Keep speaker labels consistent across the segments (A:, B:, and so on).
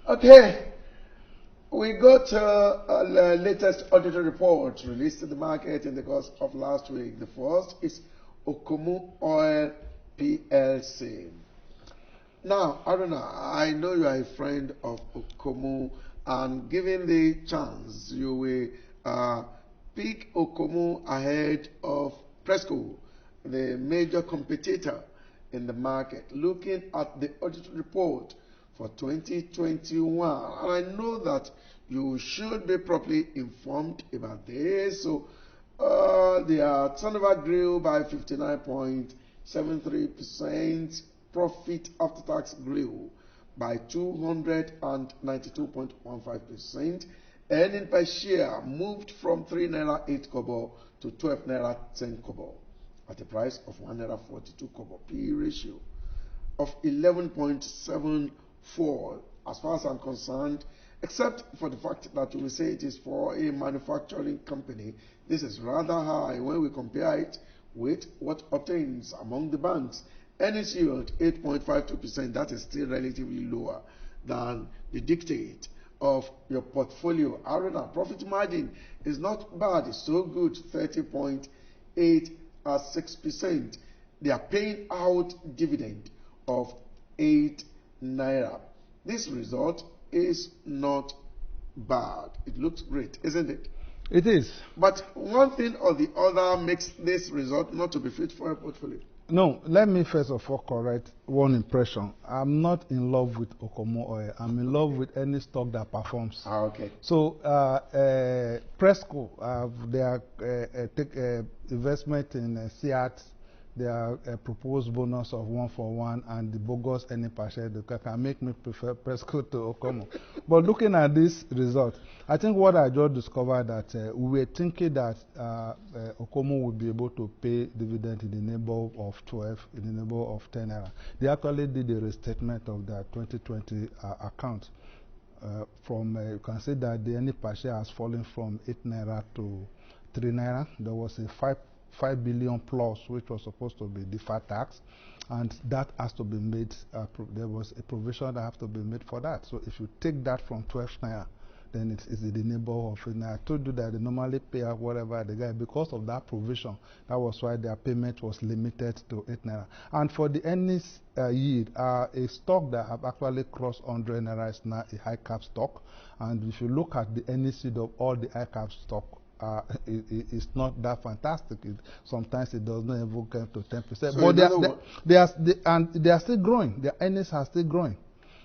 A: Okay, we got the latest audited report released to the market in the course of last week. The first is Okomu Oil PLC. Now, Aruna, I know you are a friend of Okomu, and given the chance, you will pick Okomu ahead of Presco, the major competitor in the market. Looking at the audit report for 2021, and I know that you should be properly informed about this. So, their turnover grew by 59.73%. Profit after tax grew by 292.15%. Earning per share moved from 3 naira 8 kobo to 12 naira 10 kobo at a price of 1 naira 42 kobo. P ratio of 11.74 as far as I'm concerned, except for the fact that we say it is for a manufacturing company. This is rather high when we compare it with what obtains among the banks. Earnings yield 8.52%, that is still relatively lower than the dictate of your portfolio. Our profit margin is not bad, it's so good, 30.86%. They are paying out dividend of 8 naira. This result is not bad. It looks great, isn't it?
B: It is.
A: But one thing or the other makes this result not to be fit for a portfolio.
B: No, let me first of all correct one impression. I'm not in love with Okomu Oil. I'm in love with any stock that performs.
A: Okay.
B: So, Presco, they are take investment in SEAT. Their proposed bonus of 1-for-1 and the bogus any per share can make me prefer Presco to Okomu. But looking at this result, I think what I just discovered that we were thinking that Okomu would be able to pay dividend in the neighborhood of 12, in the neighborhood of 10 naira. They actually did a restatement of their 2020 account. You can see that the any per share has fallen from 8 naira to 3 naira. There was a 5 billion plus, which was supposed to be deferred tax, and that has to be made. There was a provision that has to be made for that. So if you take that from 12 naira, then it is in the neighborhood of 8 naira. I told you that they normally pay out whatever they get because of that provision. That was why their payment was limited to 8 naira. And for the earnings yield, a stock that have actually crossed 100 naira is now a high cap stock. And if you look at the earnings yield of all the high cap stock, it's not that fantastic. Sometimes it does not even get to 10%. So but they are still growing. Their earnings are still growing.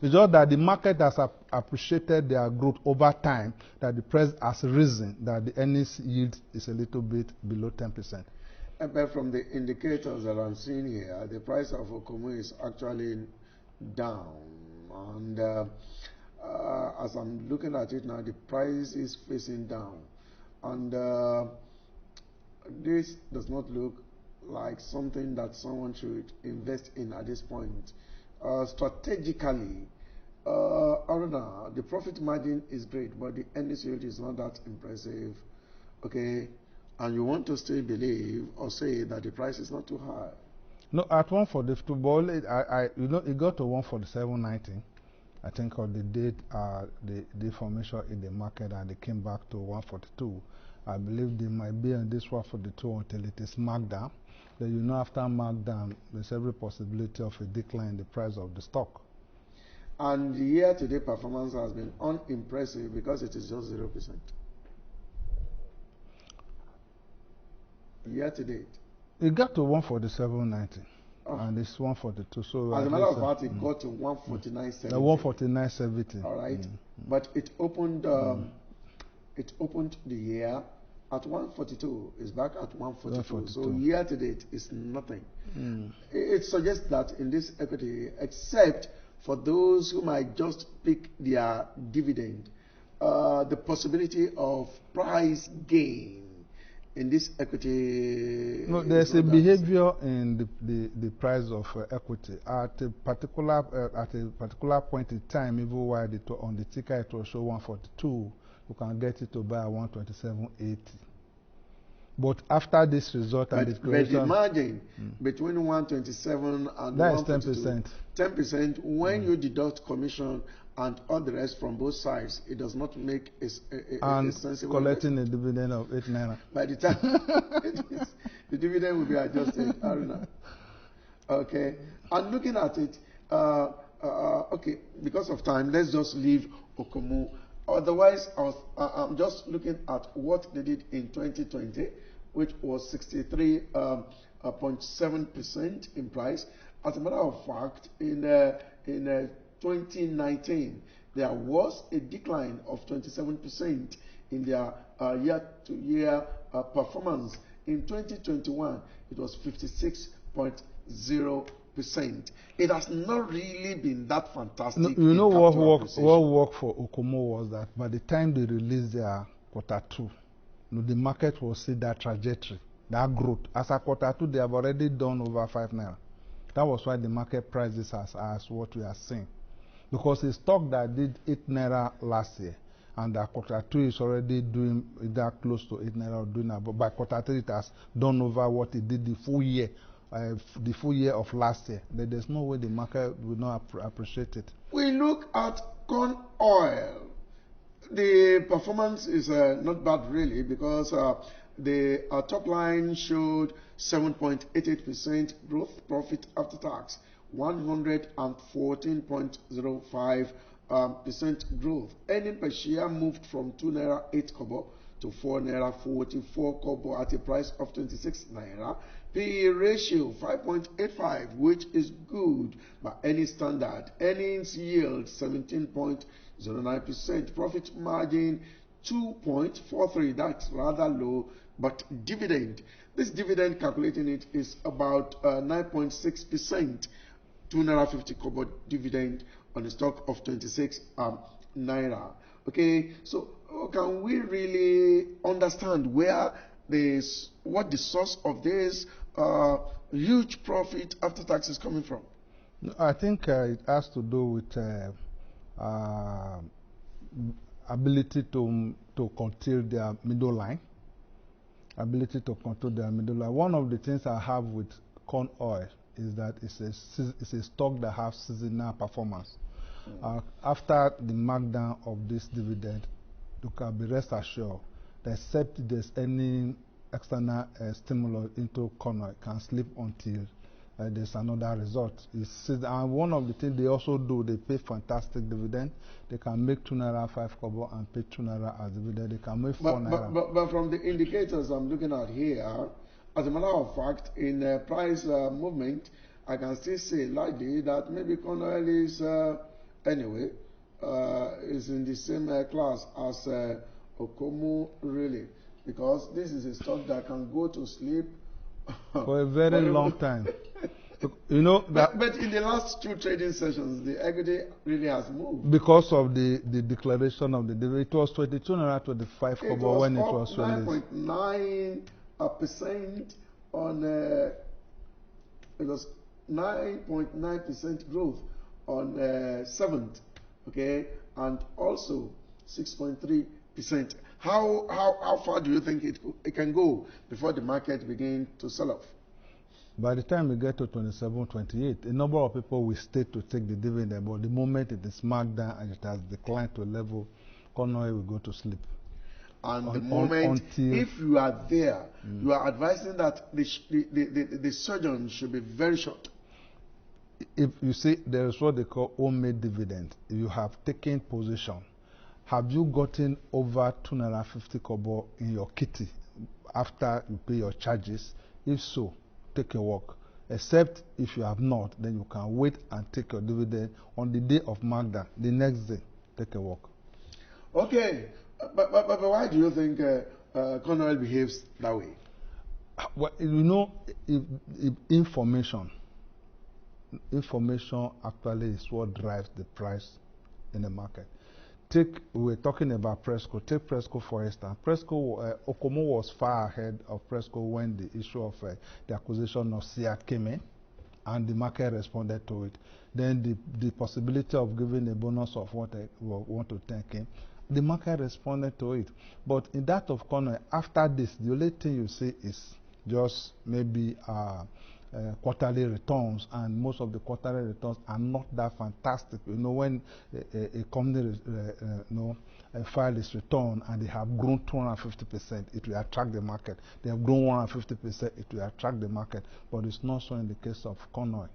B: It's just that the market has appreciated their growth over time, that the price has risen, that the earnings yield is a little bit below 10%.
A: But from the indicators that I'm seeing here, the price of Okomu is actually down. And as I'm looking at it now, the price is facing down. And this does not look like something that someone should invest in at this point. Strategically, the profit margin is great, but the earnings yield is not that impressive. Okay, and you want to still believe or say that the price is not too high?
B: No, at 142, but it got to 147.90. I think on the date the formation in the market, and they came back to 142. I believe they might be on this 142 until it is marked down. Then after markdown, there's every possibility of a decline in the price of the stock.
A: And the year-to-date performance has been unimpressive because it is just 0%. Year-to-date.
B: It got to 147.90. And it's 142. So
A: as a matter of fact, it got to 149.70.
B: 149.70.
A: All right, but it opened the year at 142. It's back at 142. So year to date is nothing. It suggests that in this equity, except for those who might just pick their dividend, the possibility of price gain in this equity.
B: No, there's a behavior in the price of equity at a particular point in time. Even while on the ticker it will show 142, you can get it to buy at 127.80. But after this result and
A: the margin between 127 and
B: that
A: 142,
B: 10%.
A: 10% when you deduct commission and all the rest from both sides, it does not make a
B: and
A: sensible
B: collecting a dividend of 8 naira.
A: By the time the dividend will be adjusted, Aruna. Okay, and looking at it, okay, because of time, let's just leave Okomu. Otherwise, I'm just looking at what they did in 2020, which was 63.7% in price. As a matter of fact, in 2019, there was a decline of 27% in their year-to-year performance. In 2021, it was 56.0%. It has not really been that fantastic.
B: You know what worked for Okomo was that by the time they released their Q2, the market will see that trajectory, that growth. As a Q2, they have already done over 5 naira. That was why the market priced this as what we are seeing. Because a stock that did 8 naira last year, and that Q2 is already doing that close to 8 naira or doing that, but by Q3 it has done over what it did the full year of last year. There's no way the market will not appreciate it.
A: We look at corn oil. The performance is not bad really, because the top line showed 7.88% growth, profit after tax 114.05% growth. Earning per share moved from 2 naira 8 kobo to 4 naira 44 kobo at a price of 26 naira. PE ratio 5.85, which is good by any standard. Earnings yield 17.09%. Profit margin 2.43. That's rather low. But dividend, this dividend, calculating it, is about 9.6%. 2 naira 50 kobo dividend on a stock of 26 naira. Okay, so can we really understand what the source of this huge profit after tax is coming from?
B: I think it has to do with ability to control their middle line. One of the things I have with corn oil is that it's a stock that has seasonal performance. After the markdown of this dividend, you can be rest assured that except there's any external stimulus into corn oil, can sleep until there's another result. And one of the things they also do, they pay fantastic dividend. They can make 2 naira 5 kobo and pay 2 naira as dividend. They can make 4 naira.
A: But from the indicators I'm looking at here, as a matter of fact, in price movement, I can still say likely that maybe corn oil is anyway is in the same class as Okomu really, because this is a stock that can go to sleep
B: for a very long time. You know that,
A: but in the last 2 trading sessions, the equity really has moved
B: because of the declaration of the dividend. It was 22 naira 25 kobo when it was released.
A: 9.9% on it was 9.9% growth on 7th, okay, and also 6.3%. How far do you think it can go before the market begins to sell off?
B: By the time we get to 27, 28, a number of people will stay to take the dividend, but the moment it is marked down and it has declined to a level, corn oil will go to sleep.
A: And the moment, if you are there, you are advising that the surgeon should be very short.
B: If you see, there is what they call homemade dividend. If you have taken position, have you gotten over 2 naira 50 kobo in your kitty after you pay your charges? If so, take a walk. Except if you have not, then you can wait and take your dividend on the day of markdown. The next day, take a walk.
A: Okay, but why do you think corn oil behaves that way?
B: Well, you know, if information actually is what drives the price in the market. We're talking about Presco. Take Presco for instance. Okomo was far ahead of Presco when the issue of the acquisition of SIA came in, and the market responded to it. Then the possibility of giving a bonus of 1 to 10 came. The market responded to it. But in that of corn oil, after this, the only thing you see is just maybe quarterly returns, and most of the quarterly returns are not that fantastic. You know, when a company file its return and they have grown 250%, it will attract the market. They have grown 150%, it will attract the market. But it's not so in the case of corn oil.